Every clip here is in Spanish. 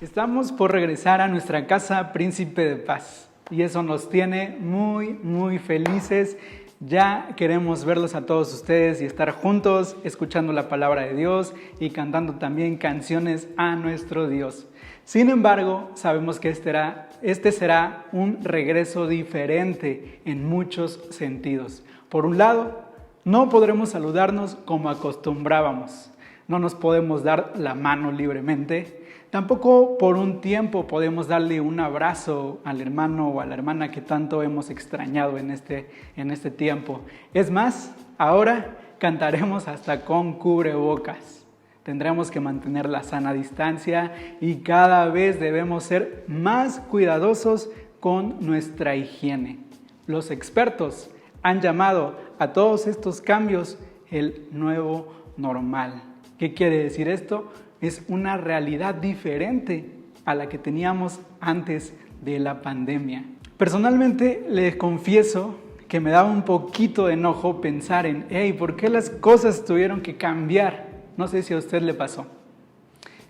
Estamos por regresar a nuestra casa Príncipe de Paz y eso nos tiene muy felices. Ya queremos verlos a todos ustedes y estar juntos escuchando la palabra de Dios y cantando también canciones a nuestro Dios. Sin embargo, sabemos que este será un regreso diferente en muchos sentidos. Por un lado, no podremos saludarnos como acostumbrábamos. No nos podemos dar la mano libremente. Tampoco por un tiempo podemos darle un abrazo al hermano o a la hermana que tanto hemos extrañado en este tiempo. Es más, ahora cantaremos hasta con cubrebocas. Tendremos que mantener la sana distancia y cada vez debemos ser más cuidadosos con nuestra higiene. Los expertos han llamado a todos estos cambios el nuevo normal. ¿Qué quiere decir esto? Es una realidad diferente a la que teníamos antes de la pandemia. Personalmente les confieso que me daba un poquito de enojo pensar en, ¿por qué las cosas tuvieron que cambiar? No sé si a usted le pasó.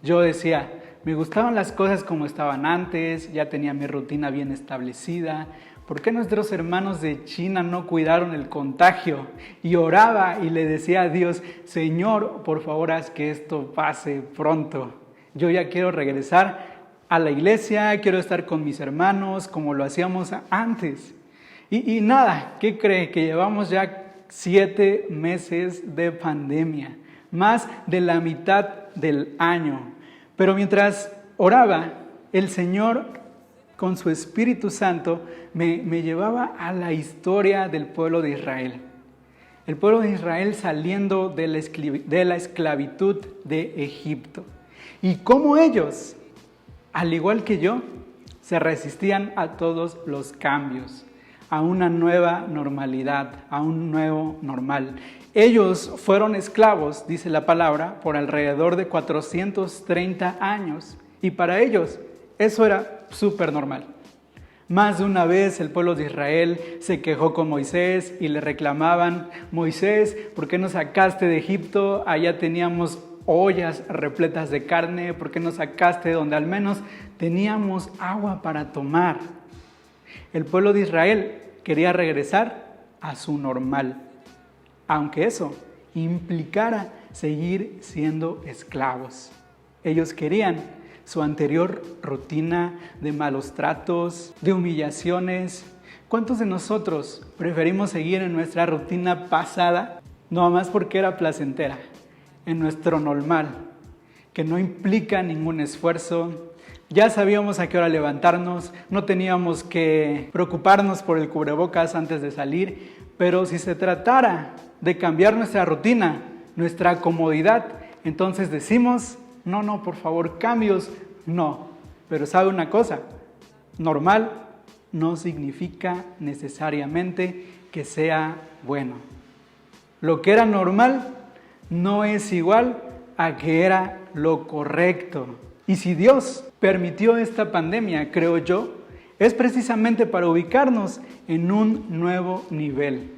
Yo decía, me gustaban las cosas como estaban antes, ya tenía mi rutina bien establecida. ¿Por qué nuestros hermanos de China no cuidaron el contagio? Y oraba y le decía a Dios, Señor, por favor, haz que esto pase pronto. Yo ya quiero regresar a la iglesia, quiero estar con mis hermanos como lo hacíamos antes. Y nada, ¿qué cree? Que llevamos ya 7 meses de pandemia, más de la mitad del año. Pero mientras oraba, el Señor con su Espíritu Santo me llevaba a la historia del pueblo de Israel. El pueblo de Israel saliendo de la esclavitud de Egipto. Y cómo ellos, al igual que yo, se resistían a todos los cambios, a una nueva normalidad, a un nuevo normal. Ellos fueron esclavos, dice la palabra, por alrededor de 430 años. Y para ellos eso era súper normal. Más de una vez el pueblo de Israel se quejó con Moisés y le reclamaban, Moisés, ¿por qué nos sacaste de Egipto? Allá teníamos ollas repletas de carne, ¿por qué nos sacaste donde al menos teníamos agua para tomar? El pueblo de Israel quería regresar a su normal, aunque eso implicara seguir siendo esclavos. Ellos querían su anterior rutina de malos tratos, de humillaciones. ¿Cuántos de nosotros preferimos seguir en nuestra rutina pasada, no más porque era placentera, en nuestro normal, que no implica ningún esfuerzo? Ya sabíamos a qué hora levantarnos, no teníamos que preocuparnos por el cubrebocas antes de salir, pero si se tratara de cambiar nuestra rutina, nuestra comodidad, entonces decimos, no, por favor, cambios, no. Pero ¿sabe una cosa? Normal no significa necesariamente que sea bueno. Lo que era normal no es igual a que era lo correcto. Y si Dios permitió esta pandemia, creo yo, es precisamente para ubicarnos en un nuevo nivel.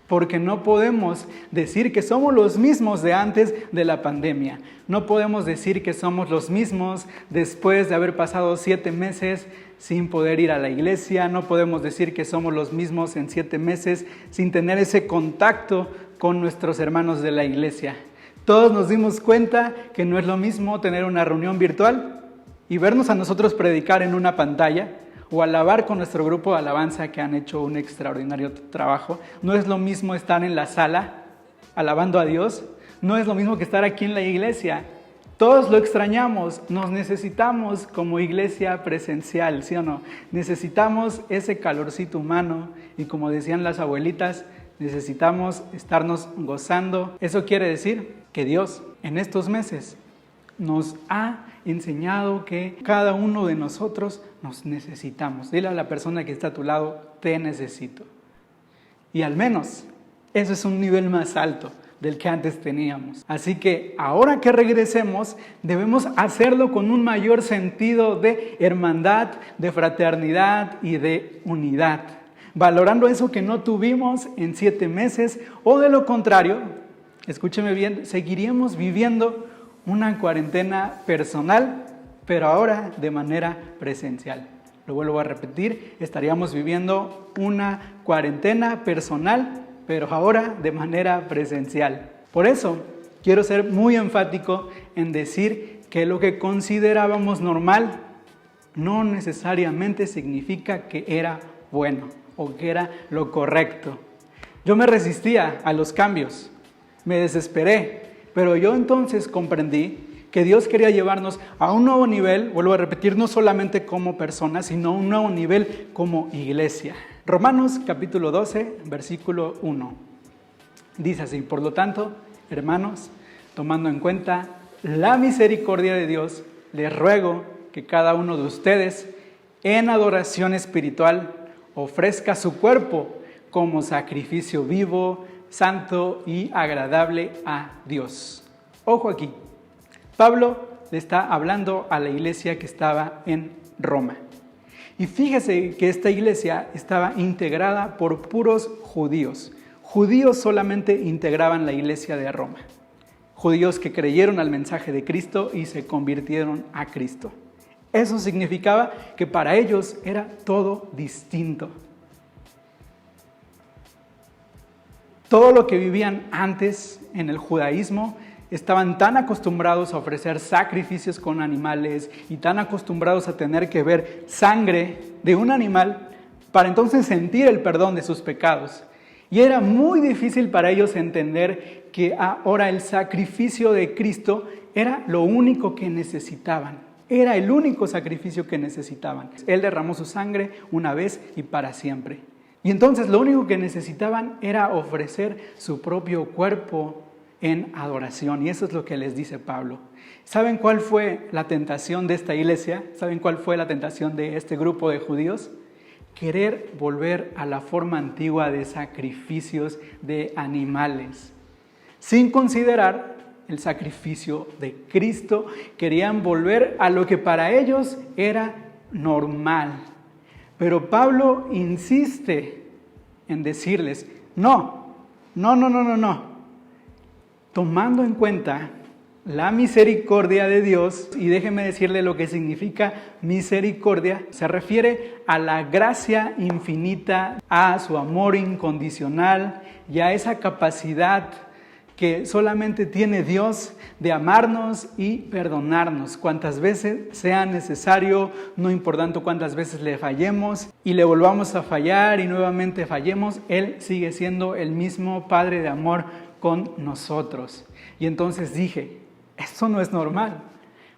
Porque no podemos decir que somos los mismos de antes de la pandemia. No podemos decir que somos los mismos después de haber pasado 7 meses sin poder ir a la iglesia. No podemos decir que somos los mismos en 7 meses sin tener ese contacto con nuestros hermanos de la iglesia. Todos nos dimos cuenta que no es lo mismo tener una reunión virtual y vernos a nosotros predicar en una pantalla o alabar con nuestro grupo de alabanza que han hecho un extraordinario trabajo. No es lo mismo estar en la sala alabando a Dios, no es lo mismo que estar aquí en la iglesia. Todos lo extrañamos, nos necesitamos como iglesia presencial, ¿sí o no? Necesitamos ese calorcito humano y como decían las abuelitas, necesitamos estarnos gozando. Eso quiere decir que Dios en estos meses nos ha enseñado que cada uno de nosotros nos necesitamos. Dile a la persona que está a tu lado, te necesito. Y al menos eso es un nivel más alto del que antes teníamos. Así que ahora que regresemos, debemos hacerlo con un mayor sentido de hermandad, de fraternidad y de unidad, valorando eso que no tuvimos en 7 meses, o de lo contrario, escúcheme bien, seguiríamos viviendo una cuarentena personal pero ahora de manera presencial. Lo vuelvo a repetir, estaríamos viviendo una cuarentena personal, pero ahora de manera presencial. Por eso, quiero ser muy enfático en decir que lo que considerábamos normal no necesariamente significa que era bueno o que era lo correcto. Yo me resistía a los cambios, me desesperé, pero yo entonces comprendí que Dios quería llevarnos a un nuevo nivel, vuelvo a repetir, no solamente como personas, sino un nuevo nivel como iglesia. Romanos capítulo 12, versículo 1. Dice así: por lo tanto, hermanos, tomando en cuenta la misericordia de Dios, les ruego que cada uno de ustedes, en adoración espiritual, ofrezca su cuerpo como sacrificio vivo, santo y agradable a Dios. Ojo aquí, Pablo le está hablando a la iglesia que estaba en Roma. Y fíjese que esta iglesia estaba integrada por puros judíos. Judíos solamente integraban la iglesia de Roma. Judíos que creyeron al mensaje de Cristo y se convirtieron a Cristo. Eso significaba que para ellos era todo distinto. Todo lo que vivían antes en el judaísmo, estaban tan acostumbrados a ofrecer sacrificios con animales y tan acostumbrados a tener que ver sangre de un animal para entonces sentir el perdón de sus pecados. Y era muy difícil para ellos entender que ahora el sacrificio de Cristo era lo único que necesitaban. Era el único sacrificio que necesitaban. Él derramó su sangre una vez y para siempre. Y entonces lo único que necesitaban era ofrecer su propio cuerpo en adoración. Y eso es lo que les dice Pablo. ¿Saben cuál fue la tentación de esta iglesia? ¿Saben cuál fue la tentación de este grupo de judíos? Querer volver a la forma antigua de sacrificios de animales. Sin considerar el sacrificio de Cristo, querían volver a lo que para ellos era normal. Pero Pablo insiste en decirles, no. Tomando en cuenta la misericordia de Dios, y déjeme decirle lo que significa misericordia, se refiere a la gracia infinita, a su amor incondicional y a esa capacidad que solamente tiene Dios de amarnos y perdonarnos cuantas veces sea necesario, no importando cuántas veces le fallemos y le volvamos a fallar y nuevamente fallemos, Él sigue siendo el mismo Padre de amor con nosotros. Y entonces dije, esto no es normal.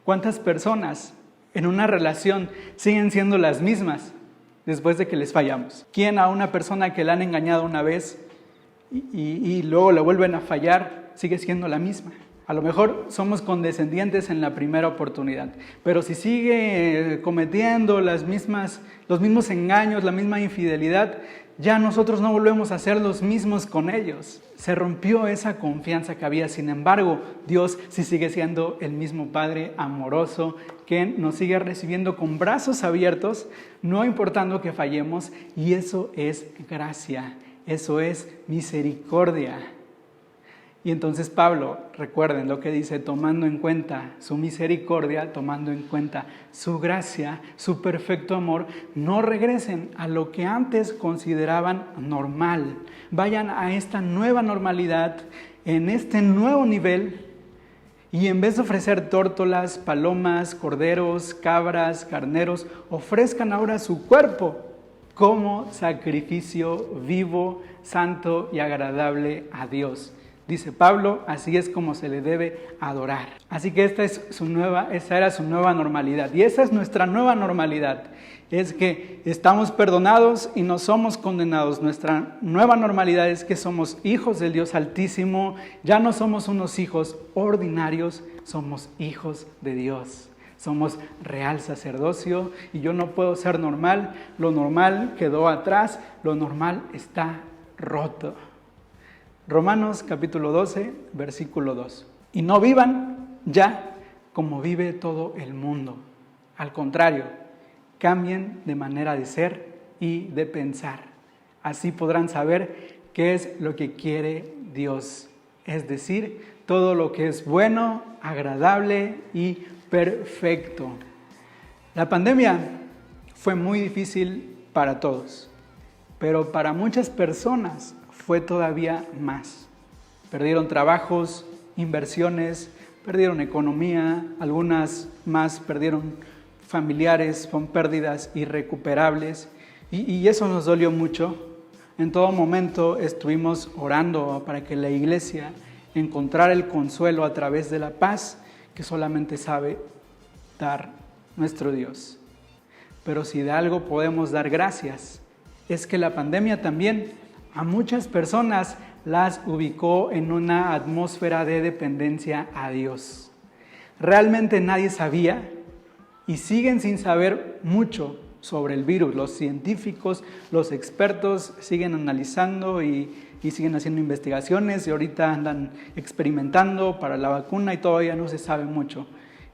¿Cuántas personas en una relación siguen siendo las mismas después de que les fallamos? ¿Quién a una persona que le han engañado una vez y luego le vuelven a fallar sigue siendo la misma? A lo mejor somos condescendientes en la primera oportunidad, pero si sigue cometiendo los mismos engaños, la misma infidelidad, ya nosotros no volvemos a ser los mismos con ellos. Se rompió esa confianza que había. Sin embargo, Dios sí sigue siendo el mismo Padre amoroso que nos sigue recibiendo con brazos abiertos, no importando que fallemos, y eso es gracia, eso es misericordia. Y entonces Pablo, recuerden lo que dice, tomando en cuenta su misericordia, tomando en cuenta su gracia, su perfecto amor, no regresen a lo que antes consideraban normal. Vayan a esta nueva normalidad, en este nuevo nivel, y en vez de ofrecer tórtolas, palomas, corderos, cabras, carneros, ofrezcan ahora su cuerpo como sacrificio vivo, santo y agradable a Dios. Dice Pablo, así es como se le debe adorar. Así que esa era su nueva normalidad. Y esa es nuestra nueva normalidad. Es que estamos perdonados y no somos condenados. Nuestra nueva normalidad es que somos hijos del Dios Altísimo. Ya no somos unos hijos ordinarios, somos hijos de Dios. Somos real sacerdocio y yo no puedo ser normal. Lo normal quedó atrás, lo normal está roto. Romanos capítulo 12, versículo 2. Y no vivan ya como vive todo el mundo. Al contrario, cambien de manera de ser y de pensar. Así podrán saber qué es lo que quiere Dios. Es decir, todo lo que es bueno, agradable y perfecto. La pandemia fue muy difícil para todos, pero para muchas personas fue todavía más. Perdieron trabajos, inversiones, perdieron economía, algunas más perdieron familiares, con pérdidas irrecuperables y eso nos dolió mucho. En todo momento estuvimos orando para que la iglesia encontrara el consuelo a través de la paz que solamente sabe dar nuestro Dios. Pero si de algo podemos dar gracias, es que la pandemia también a muchas personas las ubicó en una atmósfera de dependencia a Dios. Realmente nadie sabía y siguen sin saber mucho sobre el virus. Los científicos, los expertos siguen analizando y siguen haciendo investigaciones y ahorita andan experimentando para la vacuna y todavía no se sabe mucho.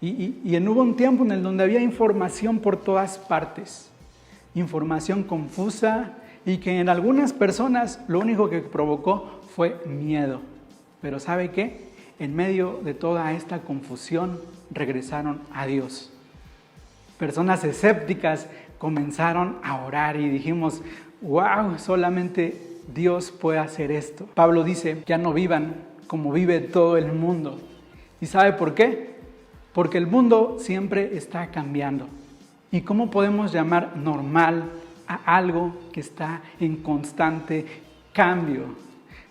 Y hubo un tiempo en el donde había información por todas partes, información confusa y que en algunas personas lo único que provocó fue miedo. Pero ¿sabe qué? En medio de toda esta confusión regresaron a Dios. Personas escépticas comenzaron a orar y dijimos, wow, solamente Dios puede hacer esto. Pablo dice, ya no vivan como vive todo el mundo. ¿Y sabe por qué? Porque el mundo siempre está cambiando. ¿Y cómo podemos llamar normal a algo que está en constante cambio?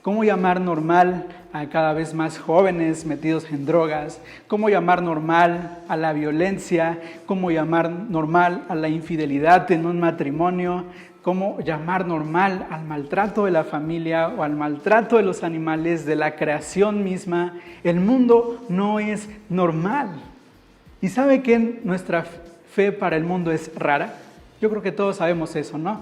¿Cómo llamar normal a cada vez más jóvenes metidos en drogas? ¿Cómo llamar normal a la violencia? ¿Cómo llamar normal a la infidelidad en un matrimonio? ¿Cómo llamar normal al maltrato de la familia o al maltrato de los animales, de la creación misma? El mundo no es normal. ¿Y sabe que nuestra fe para el mundo es rara? Yo creo que todos sabemos eso, ¿no?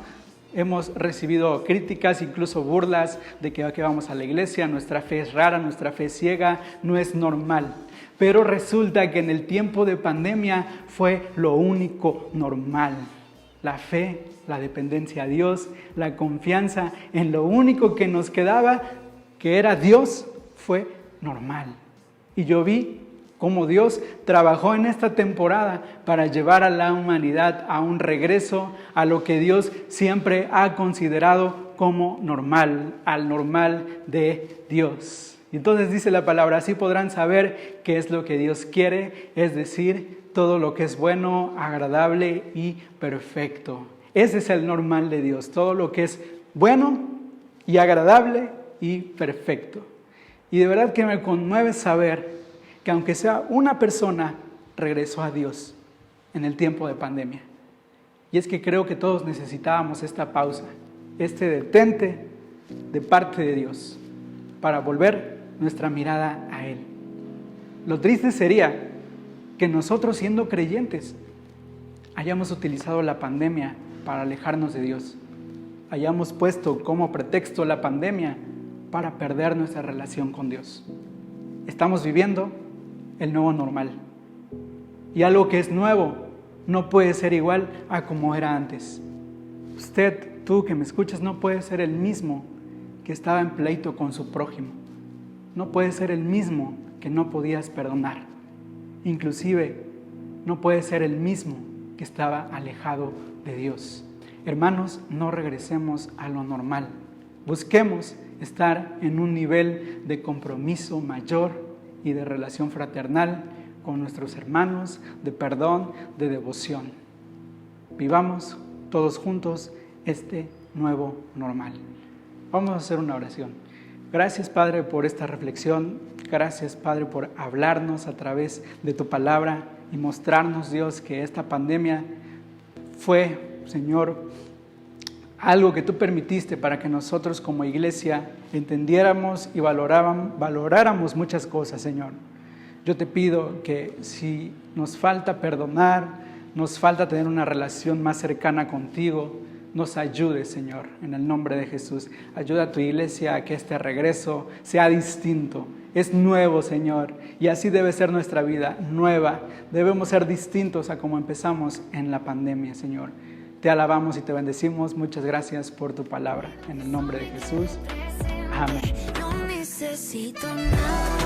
Hemos recibido críticas, incluso burlas de que vamos a la iglesia, nuestra fe es rara, nuestra fe es ciega, no es normal. Pero resulta que en el tiempo de pandemia fue lo único normal. La fe, la dependencia a Dios, la confianza en lo único que nos quedaba, que era Dios, fue normal. Y yo vi cómo Dios trabajó en esta temporada para llevar a la humanidad a un regreso a lo que Dios siempre ha considerado como normal, al normal de Dios. Y entonces dice la palabra, así podrán saber qué es lo que Dios quiere, es decir, todo lo que es bueno, agradable y perfecto. Ese es el normal de Dios, todo lo que es bueno y agradable y perfecto. Y de verdad que me conmueve saber que aunque sea una persona, regresó a Dios en el tiempo de pandemia. Y es que creo que todos necesitábamos esta pausa, este detente de parte de Dios, para volver nuestra mirada a Él. Lo triste sería que nosotros, siendo creyentes, hayamos utilizado la pandemia para alejarnos de Dios. Hayamos puesto como pretexto la pandemia para perder nuestra relación con Dios. Estamos viviendo el nuevo normal. Y algo que es nuevo no puede ser igual a como era antes. Usted, tú que me escuchas, no puede ser el mismo que estaba en pleito con su prójimo. No puede ser el mismo que no podías perdonar. Inclusive, no puede ser el mismo que estaba alejado de Dios. Hermanos, no regresemos a lo normal. Busquemos estar en un nivel de compromiso mayor y de relación fraternal con nuestros hermanos, de perdón, de devoción. Vivamos todos juntos este nuevo normal. Vamos a hacer una oración. Gracias, Padre, por esta reflexión. Gracias, Padre, por hablarnos a través de tu palabra y mostrarnos, Dios, que esta pandemia fue, Señor, algo que tú permitiste para que nosotros como iglesia entendiéramos y valoráramos muchas cosas, Señor. Yo te pido que si nos falta perdonar, nos falta tener una relación más cercana contigo, nos ayudes, Señor, en el nombre de Jesús. Ayuda a tu iglesia a que este regreso sea distinto. Es nuevo, Señor, y así debe ser nuestra vida, nueva. Debemos ser distintos a como empezamos en la pandemia, Señor. Te alabamos y te bendecimos. Muchas gracias por tu palabra. En el nombre de Jesús. Amén. No necesito nada.